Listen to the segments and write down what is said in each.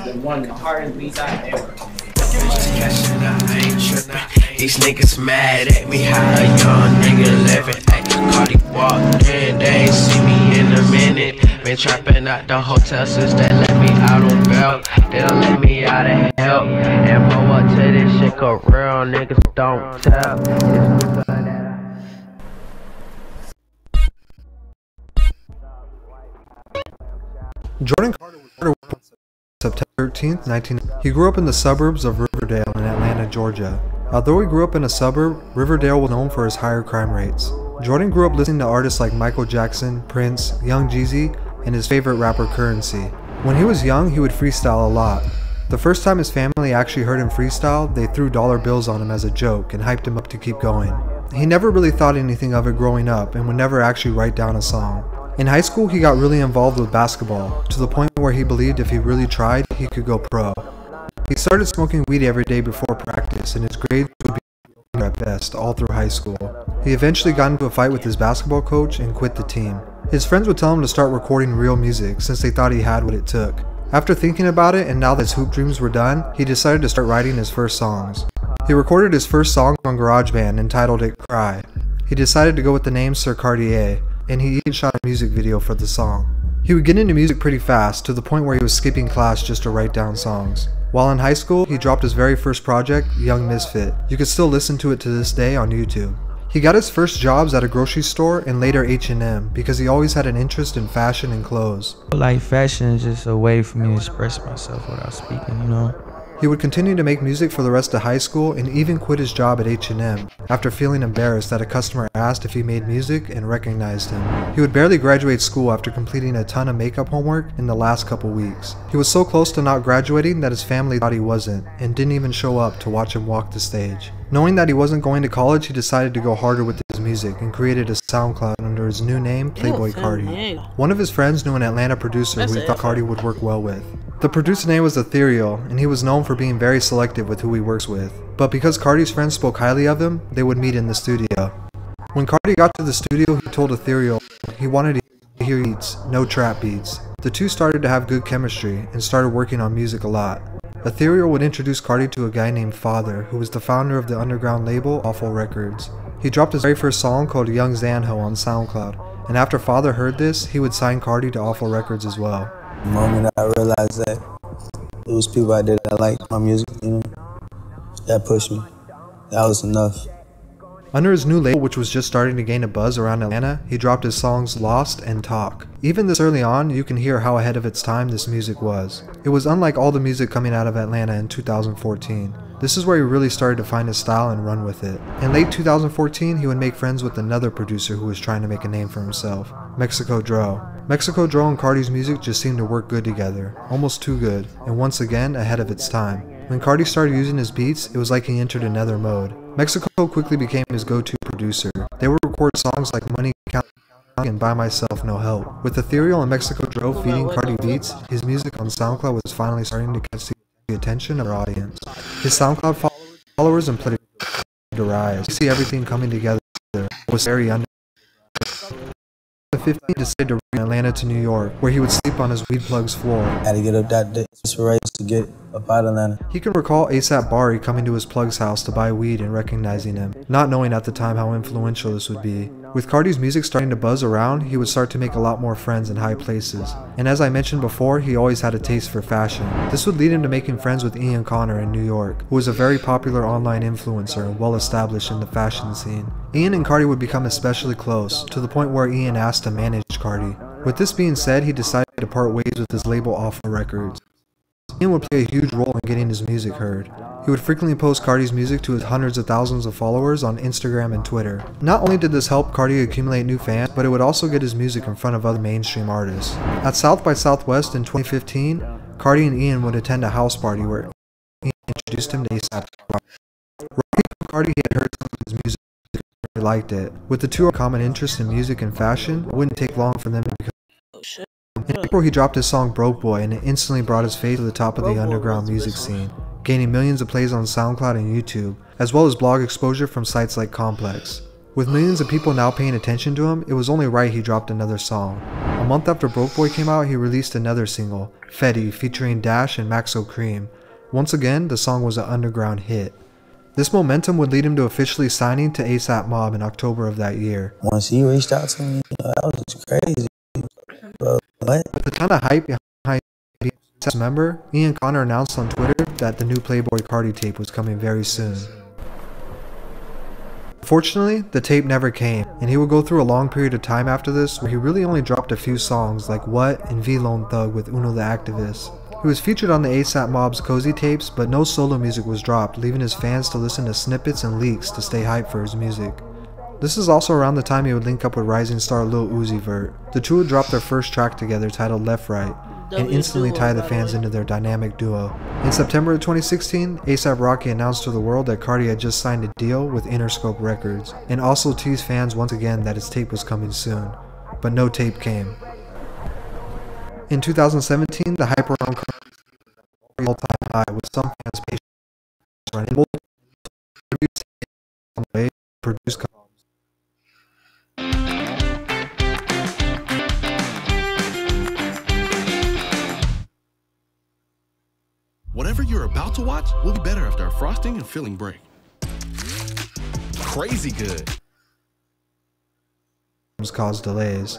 the one of the hardest beats I ever. These niggas mad at me, how a young nigga living. Cardi walked in, they ain't see me in a minute. Been trapping at the hotel since they let me out on bail. They don't let me out of hell. And blow up to this shit, cause real niggas don't tell. Jordan Carter was born September 13th, 1990. He grew up in the suburbs of Riverdale in Atlanta, Georgia. Although he grew up in a suburb, Riverdale was known for his higher crime rates. Jordan grew up listening to artists like Michael Jackson, Prince, Young Jeezy, and his favorite rapper Currency. When he was young, he would freestyle a lot. The first time his family actually heard him freestyle, they threw dollar bills on him as a joke and hyped him up to keep going. He never really thought anything of it growing up and would never actually write down a song. In high school, he got really involved with basketball, to the point where he believed if he really tried, he could go pro. He started smoking weed every day before practice, and his grades would be at best all through high school. He eventually got into a fight with his basketball coach and quit the team. His friends would tell him to start recording real music since they thought he had what it took. After thinking about it, and now that his hoop dreams were done, he decided to start writing his first songs. He recorded his first song on GarageBand, entitled it Cry. He decided to go with the name Sir Cartier, and he even shot a music video for the song. He would get into music pretty fast, to the point where he was skipping class just to write down songs. While in high school, he dropped his very first project, Young Misfit. You can still listen to it to this day on YouTube. He got his first jobs at a grocery store and later H&M because he always had an interest in fashion and clothes. Like, fashion is just a way for me to express myself without speaking, you know? He would continue to make music for the rest of high school and even quit his job at H&M after feeling embarrassed that a customer asked if he made music and recognized him. He would barely graduate school after completing a ton of makeup homework in the last couple weeks. He was so close to not graduating that his family thought he wasn't and didn't even show up to watch him walk the stage. Knowing that he wasn't going to college, he decided to go harder with his music and created a SoundCloud under his new name, Playboy Carti. One of his friends knew an Atlanta producer who he thought Carti would work well with. The producer name was Ethereal, and he was known for being very selective with who he works with. But because Carti's friends spoke highly of him, they would meet in the studio. When Carti got to the studio, he told Ethereal he wanted to hear beats, no trap beats. The two started to have good chemistry and started working on music a lot. Ethereal would introduce Carti to a guy named Father, who was the founder of the underground label Awful Records. He dropped his very first song called Young Zanho on SoundCloud, and after Father heard this, he would sign Carti to Awful Records as well. The moment I realized that it was people out there that liked my music, you know, that pushed me. That was enough. Under his new label, which was just starting to gain a buzz around Atlanta, he dropped his songs Lost and Talk. Even this early on, you can hear how ahead of its time this music was. It was unlike all the music coming out of Atlanta in 2014. This is where he really started to find his style and run with it. In late 2014, he would make friends with another producer who was trying to make a name for himself, Mexico Dro. Mexico Dro and Carti's music just seemed to work good together, almost too good, and once again ahead of its time. When Carti started using his beats, it was like he entered another mode. Mexico quickly became his go-to producer. They would record songs like Money Count and By Myself No Help. With Ethereal and Mexico Dro feeding Carti beats, his music on SoundCloud was finally starting to catch the attention of our audience. His SoundCloud followers and played to rise. You see everything coming together. It was very under. At 15, decided to from Atlanta to New York, where he would sleep on his weed plug's floor. I had to get up that day to get up out of Atlanta. He can recall ASAP Bari coming to his plug's house to buy weed and recognizing him, not knowing at the time how influential this would be. With Carti's music starting to buzz around, he would start to make a lot more friends in high places. And as I mentioned before, he always had a taste for fashion. This would lead him to making friends with Ian Connor in New York, who was a very popular online influencer and well established in the fashion scene. Ian and Carti would become especially close, to the point where Ian asked to manage Carti. With this being said, he decided to part ways with his label Awful Records. Ian would play a huge role in getting his music heard. He would frequently post Carti's music to his hundreds of thousands of followers on Instagram and Twitter. Not only did this help Carti accumulate new fans, but it would also get his music in front of other mainstream artists. At South by Southwest in 2015, Carti and Ian would attend a house party where Ian introduced him to ASAP. Carti had heard some of his music and really liked it. With the two common interest in music and fashion, it wouldn't take long for them to become. In April, he dropped his song Broke Boy, and it instantly brought his face to the top of the underground music scene, gaining millions of plays on SoundCloud and YouTube, as well as blog exposure from sites like Complex. With millions of people now paying attention to him, it was only right he dropped another song. A month after Broke Boy came out, he released another single, Fetty, featuring Dash and Maxo Cream. Once again, the song was an underground hit. This momentum would lead him to officially signing to ASAP Mob in October of that year. Once he reached out to me, that was just crazy, bro. What? With a ton of hype behind ASAP's member, Ian Connor announced on Twitter that the new Playboy Carti tape was coming very soon. Unfortunately, the tape never came, and he would go through a long period of time after this where he really only dropped a few songs like What and V-Lone Thug with Uno the Activist. He was featured on the ASAP Mob's Cozy tapes, but no solo music was dropped, leaving his fans to listen to snippets and leaks to stay hyped for his music. This is also around the time he would link up with rising star Lil Uzi Vert. The two would drop their first track together titled Left Right, and instantly tie the fans into their dynamic duo. In September of 2016, ASAP Rocky announced to the world that Carti had just signed a deal with Interscope Records, and also teased fans once again that his tape was coming soon. But no tape came. In 2017, the hype around Carti was all-time high, with some fans patiently running multiple on the way to produce albums. Whatever you're about to watch will be better after a frosting and filling break. Crazy good. Caused delays.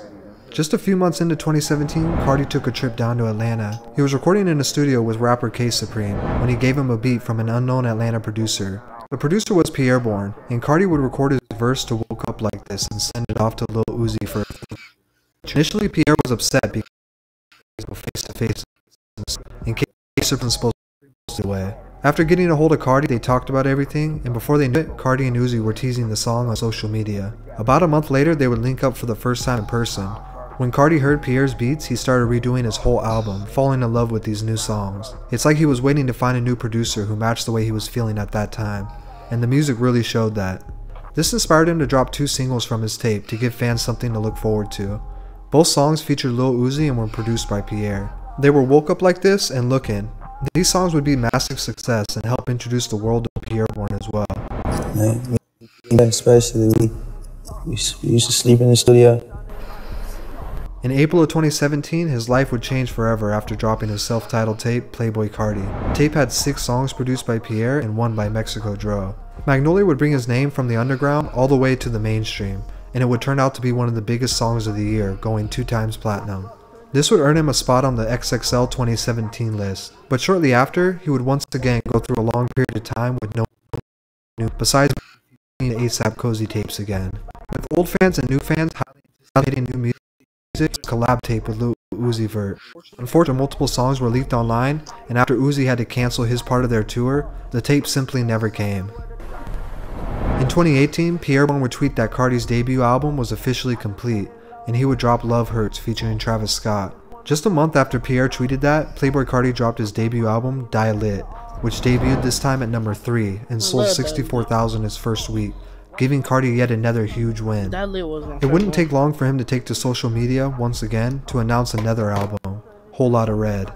Just a few months into 2017, Carti took a trip down to Atlanta. He was recording in a studio with rapper K Supreme when he gave him a beat from an unknown Atlanta producer. The producer was Pierre Bourne, and Carti would record his verse to Woke Up Like This and send it off to Lil Uzi for a feature. Initially, Pierre was upset because he was face-to-face and K Supreme was supposed to go away. After getting a hold of Carti, they talked about everything, and before they knew it, Carti and Uzi were teasing the song on social media. About a month later, they would link up for the first time in person. When Carti heard Pierre's beats, he started redoing his whole album, falling in love with these new songs. It's like he was waiting to find a new producer who matched the way he was feeling at that time, and the music really showed that. This inspired him to drop 2 singles from his tape to give fans something to look forward to. Both songs featured Lil Uzi and were produced by Pierre. They were Woke Up Like This and Lookin'. These songs would be massive success and help introduce the world to Pierre Bourne as well. Man, especially, we used to sleep in the studio. In April of 2017, his life would change forever after dropping his self-titled tape, Playboy Carti. The tape had 6 songs produced by Pierre and 1 by Mexico Dro. Magnolia would bring his name from the underground all the way to the mainstream, and it would turn out to be one of the biggest songs of the year, going 2 times platinum. This would earn him a spot on the XXL 2017 list, but shortly after, he would once again go through a long period of time with no new, besides ASAP Cozy tapes again. With old fans and new fans highly anticipating new music, collab tape with Lil Uzi Vert. Unfortunately, multiple songs were leaked online, and after Uzi had to cancel his part of their tour, the tape simply never came. In 2018, Pierre Bourne would tweet that Carti's debut album was officially complete, and he would drop Love Hurts featuring Travis Scott. Just a month after Pierre tweeted that, Playboy Carti dropped his debut album, Die Lit, which debuted this time at number 3 and sold 64,000 its first week, giving Carti yet another huge win. It wouldn't take long for him to take to social media once again to announce another album, Whole Lotta Red.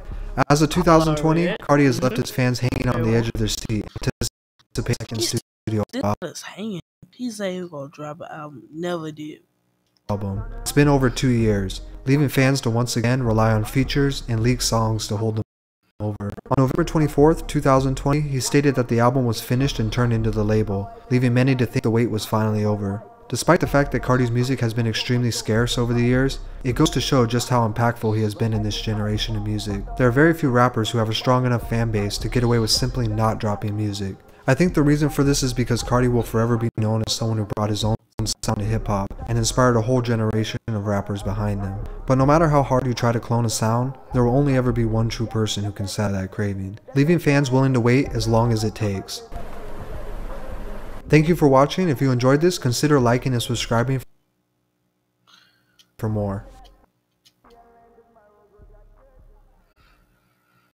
As of 2020, Carti has left his fans hanging on the edge of their seat, anticipating second studio album. He said he was gonna drop an album, never did. It's been over 2 years, leaving fans to once again rely on features and leaked songs to hold them over. On November 24th, 2020, he stated that the album was finished and turned into the label, leaving many to think the wait was finally over. Despite the fact that Carti's music has been extremely scarce over the years, it goes to show just how impactful he has been in this generation of music. There are very few rappers who have a strong enough fan base to get away with simply not dropping music. I think the reason for this is because Carti will forever be known as someone who brought his own sound to hip-hop and inspired a whole generation of rappers behind him. But no matter how hard you try to clone a sound, there will only ever be one true person who can satisfy that craving, leaving fans willing to wait as long as it takes. Thank you for watching. If you enjoyed this, consider liking and subscribing for more.